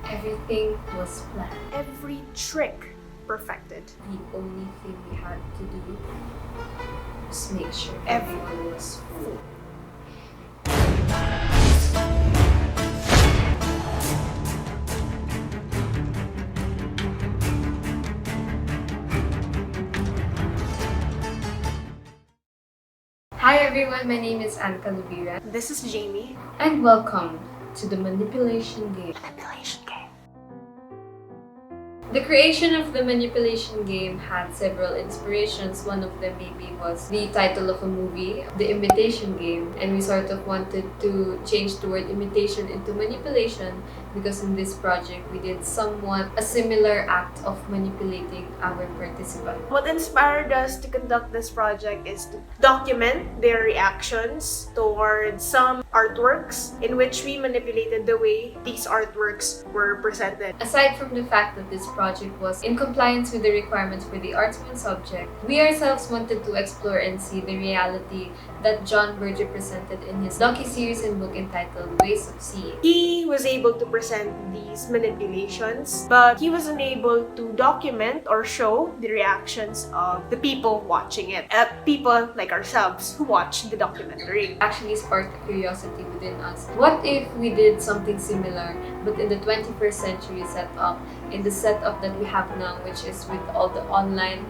Everything was planned. Every trick perfected. The only thing we had to do was make sure Everyone everyone was full. Hi everyone, my name is Calubiran This is Jaimee. and welcome to the manipulation game. The creation of the manipulation game had several inspirations. One of them maybe was the title of a movie, The Imitation Game, and we sort of wanted to change the word imitation into manipulation because in this project we did somewhat a similar act of manipulating our participant. What inspired us to conduct this project is to document their reactions towards some artworks in which we manipulated the way these artworks were presented. Aside from the fact that this project was in compliance with the requirements for the artsman subject, we ourselves wanted to explore and see the reality that John Berger presented in his docu-series and book entitled Ways of Seeing. He was able to present these manipulations, but he was unable to document or show the reactions of the people watching it. People like ourselves who watched the documentary. Actually sparked a curiosity within us. What if we did something similar, but in the 21st century setup, in the setup that we have now, which is with all the online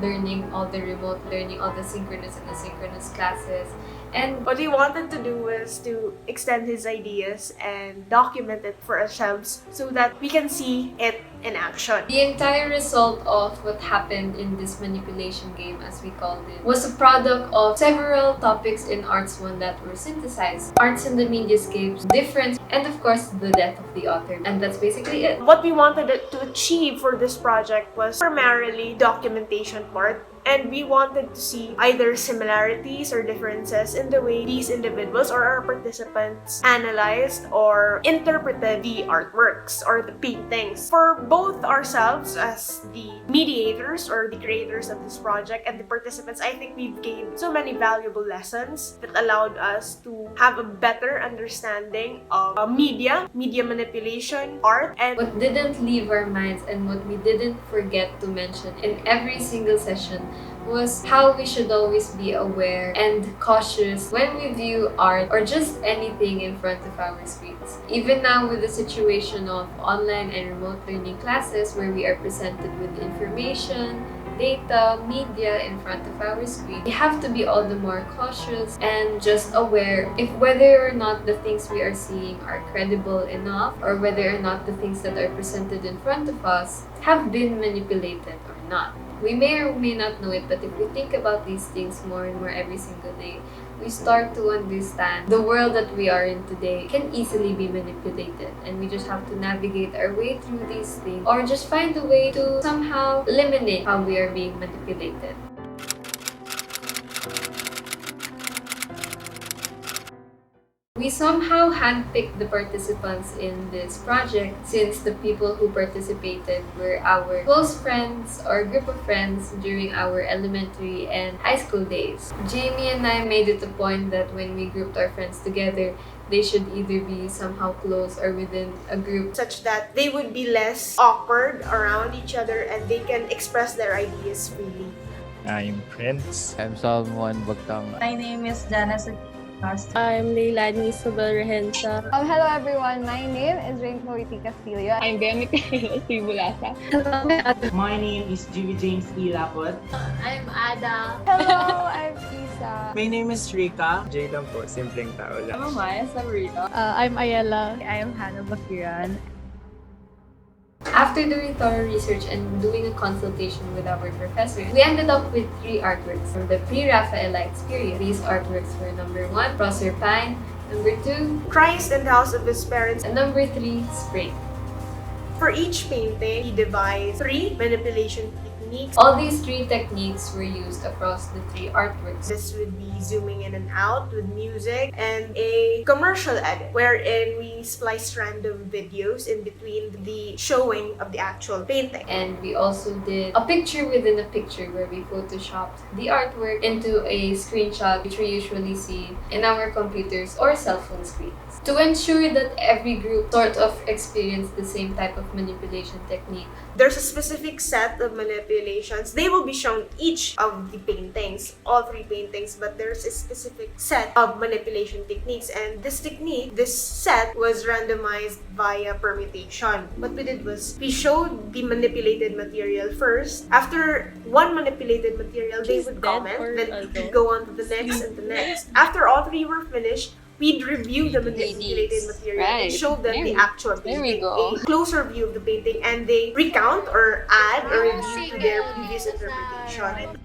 learning, all the remote learning, all the synchronous and asynchronous classes. And What we wanted to do was to extend his ideas and document it for ourselves so that we can see it in action. the entire result of what happened in this manipulation game, as we called it, was a product of several topics in Arts 1 that were synthesized. Arts in the mediascapes, difference, and of course, the death of the author. And that's basically it. What we wanted to achieve for this project was primarily documentation part, and we wanted to see either similarities or differences in the way these individuals or our participants analyzed or interpreted the artworks or the paintings. For both ourselves as the mediators or the creators of this project and the participants, I think we've gained so many valuable lessons that allowed us to have a better understanding of media manipulation, art, and What didn't leave our minds and what we didn't forget to mention in every single session was how we should always be aware and cautious when we view art or just anything in front of our screens. Even now with the situation of online and remote learning classes where we are presented with information, data, media in front of our screen, we have to be all the more cautious and just aware if whether or not the things we are seeing are credible enough or whether or not the things that are presented in front of us have been manipulated or not. We may or may not know it, but if we think about these things more and more every single day, we start to understand the world that we are in today can easily be manipulated, and we just have to navigate our way through these things or just find a way to somehow eliminate how we are being manipulated. We somehow handpicked the participants in this project since the people who participated were our close friends or group of friends during our elementary and high school days. Jaimee and I made it a point that when we grouped our friends together, they should either be somehow close or within a group such that they would be less awkward around each other and they can express their ideas freely. I'm Prince. I'm Salmon Bagtang. My name is Jana. I'm Leilani Isabel Rehensa. Hello everyone, my name is Rain Chloe Castillo. I'm Bemica Sibulasa. My name is James E. Lapot. I'm Ada. Hello, I'm Isa. My name is Rika. Jay lang po, simpleng tao lang. I'm Maya Sabrina. I'm Ayala. I'm Hannah Bakiran. After doing thorough research and doing a consultation with our professors, we ended up with 3 artworks from the pre-Raphaelite period. These artworks were number 1, Proserpine, number 2, Christ in the house of his parents. and number 3, Spring. For each painting, he devised 3 manipulation techniques techniques. All these 3 techniques were used across the 3 artworks. This would be zooming in and out with music and a commercial edit wherein we splice random videos in between the showing of the actual painting. And we also did a picture within a picture where we photoshopped the artwork into a screenshot, which we usually see in our computers or cell phone screens. To ensure that every group sort of experienced the same type of manipulation technique, there's a specific set of manipulations. They will be shown each of the paintings, all 3 paintings, but there's a specific set of manipulation techniques. And this technique, this set, was randomized via permutation. What we did was we showed the manipulated material first. After one manipulated material, they would comment, then we'd go on to the next and the next. After all 3 were finished, we'd review the manipulated material and show them the actual painting, a closer view of the painting, and they recount or add or review to their previous interpretation.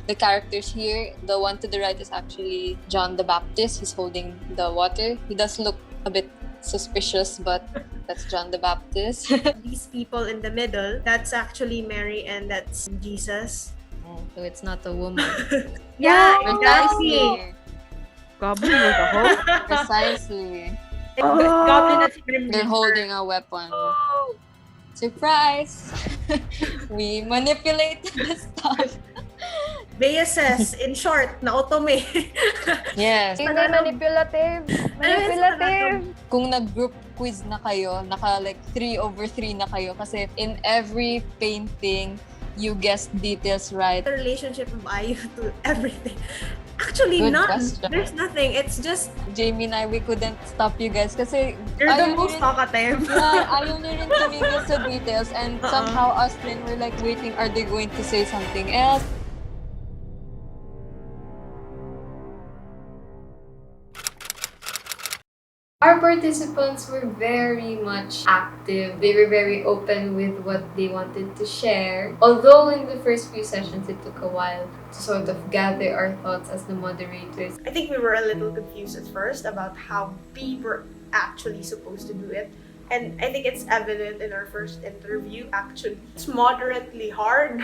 The characters here, the one to the right is actually John the Baptist. He's holding the water. He does look a bit suspicious, but that's John the Baptist. These people in the middle, that's actually Mary and that's Jesus. so it's not a woman. Yeah, Precisely. Goblin was a hoe? Precisely. Goblin They're holding a weapon. Surprise! We manipulated the stuff. Bea says, in short, na-otome. Yes. Hindi manipulative. Manipulative. Kung nag-group quiz na kayo, naka like 3/3 na kayo kasi in every painting, you guess details right. The relationship of Ayu to everything. Actually, Good none. question. There's nothing. It's just, Jaimee and I, we couldn't stop you guys kasi you're the ayaw most rin- talkative. ayaw na rin tumigil sa details and somehow us rin were like waiting, are they going to say something else? Our participants were very much active. They were very open with what they wanted to share. Although in the first few sessions, it took a while to sort of gather our thoughts as the moderators. I think we were a little confused at first about how we were actually supposed to do it. And I think it's evident in our first interview, actually. It's moderately hard.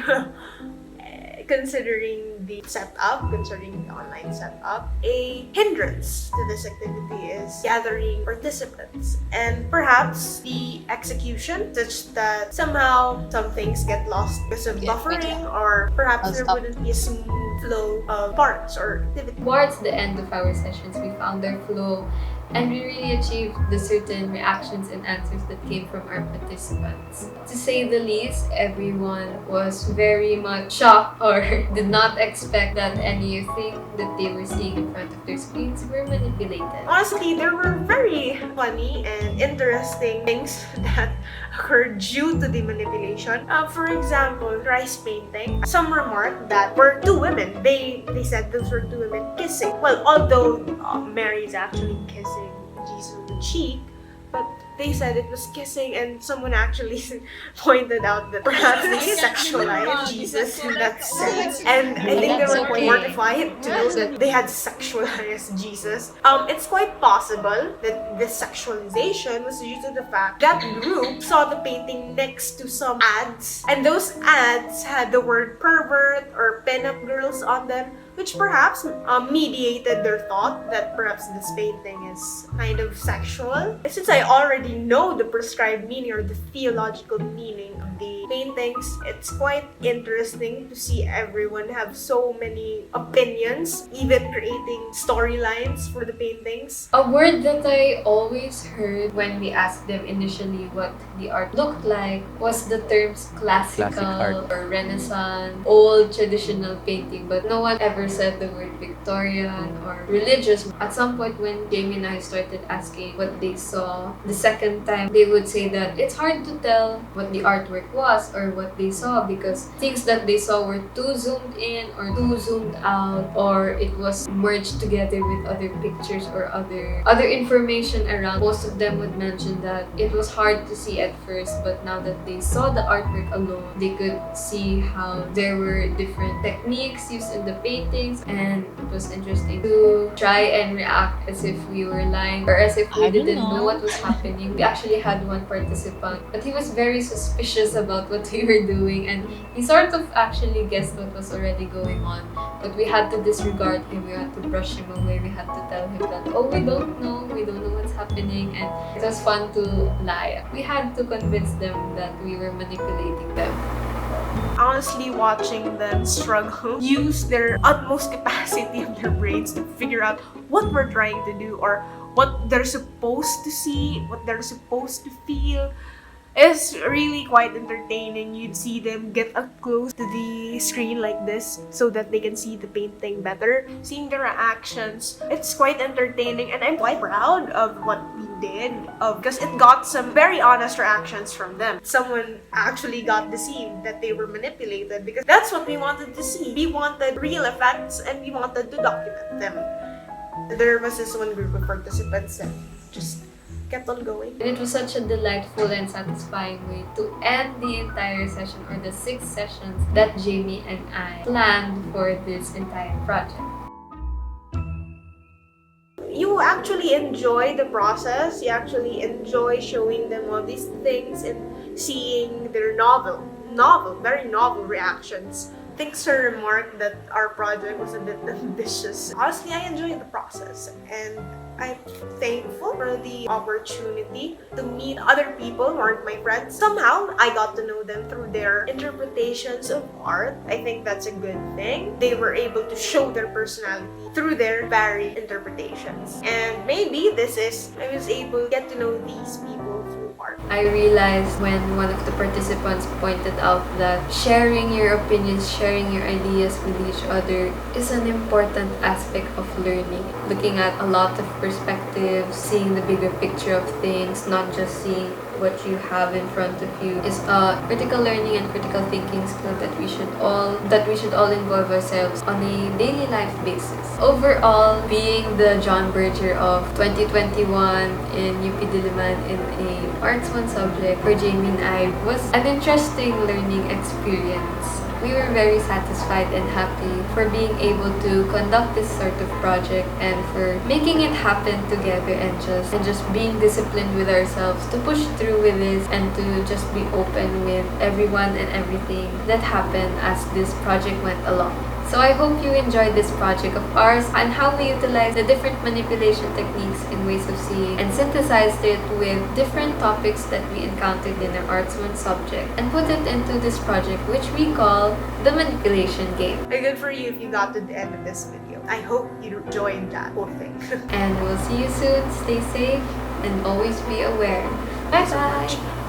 Considering the setup, considering the online setup, a hindrance to this activity is gathering participants and perhaps the execution, such that somehow some things get lost because of buffering, or perhaps there wouldn't be a smooth flow of parts or activities. Towards the end of our sessions, we found our flow and we really achieved the certain reactions and answers that came from our participants. To say the least, everyone was very much shocked or did not expect that anything that they were seeing in front of their screens were manipulated. Honestly, there were very funny and interesting things that occurred due to the manipulation. For example, rice painting. Some remarked that were 2 women. They said those were 2 women kissing. Well, although Mary is actually kissing Jesus on the cheek, but they said it was kissing, and someone actually pointed out that perhaps they sexualized Jesus in that sense. And I think they were quite mortified to know that they had sexualized Jesus. It's quite possible that this sexualization was due to the fact that group saw the painting next to some ads, and those ads had the word pervert or pinup girls on them, which perhaps mediated their thought that perhaps this painting is kind of sexual. Since I already know the prescribed meaning or the theological meaning of the paintings, it's quite interesting to see everyone have so many opinions, even creating storylines for the paintings. A word that I always heard when we asked them initially what the art looked like was the terms classical Classic art. or Renaissance, old traditional painting, but no one ever said the word Victorian or religious. At some point when Jaimee and I started asking what they saw, the second time they would say that it's hard to tell what the artwork was us or what they saw, because things that they saw were too zoomed in or too zoomed out, or it was merged together with other pictures or other information around. Most of them would mention that it was hard to see at first, but now that they saw the artwork alone, they could see how there were different techniques used in the paintings, and it was interesting to try and react as if we were lying or as if we didn't know what was happening. We actually had one participant, but he was very suspicious about what we were doing, and he sort of actually guessed what was already going on. But we had to disregard him, we had to brush him away, we had to tell him that, oh, we don't know what's happening, and it was fun to lie. We had to convince them that we were manipulating them. Honestly, watching them struggle, use their utmost capacity of their brains to figure out what we're trying to do or what they're supposed to see, what they're supposed to feel, is really quite entertaining. You'd see them get up close to the screen like this so that they can see the painting better. Seeing their reactions, it's quite entertaining, and I'm quite proud of what we did because it got some very honest reactions from them. Someone actually got deceived that they were manipulated, because that's what we wanted to see. We wanted real effects and we wanted to document them. There was this one group of participants that just kept on going. And it was such a delightful and satisfying way to end the entire session, or the 6 sessions that Jaimee and I planned for this entire project. You actually enjoy the process, you actually enjoy showing them all these things and seeing their very novel reactions. I think Sir remarked that our project was a bit ambitious. Honestly, I enjoyed the process, and I'm thankful for the opportunity to meet other people who aren't my friends. Somehow, I got to know them through their interpretations of art. I think that's a good thing. They were able to show their personality through their varied interpretations. And maybe I was able to get to know these people through art. I realized when one of the participants pointed out that sharing your opinions, sharing your ideas with each other is an important aspect of learning. Looking at a lot of perspectives, seeing the bigger picture of things, not just seeing what you have in front of you, is a critical learning and critical thinking skill that we should all involve ourselves on a daily life basis. Overall, being the John Berger of 2021 in UP Diliman in a Arts 1 subject for Jaimee and I was an interesting learning experience. We were very satisfied and happy for being able to conduct this sort of project and for making it happen together, and just being disciplined with ourselves to push through with this and to just be open with everyone and everything that happened as this project went along. So I hope you enjoyed this project of ours and how we utilized the different manipulation techniques and ways of seeing and synthesized it with different topics that we encountered in our Arts 1 subject and put it into this project, which we call the manipulation game. Good for you if you got to the end of this video. I hope you enjoyed that whole thing. And we'll see you soon. Stay safe and always be aware. Bye bye!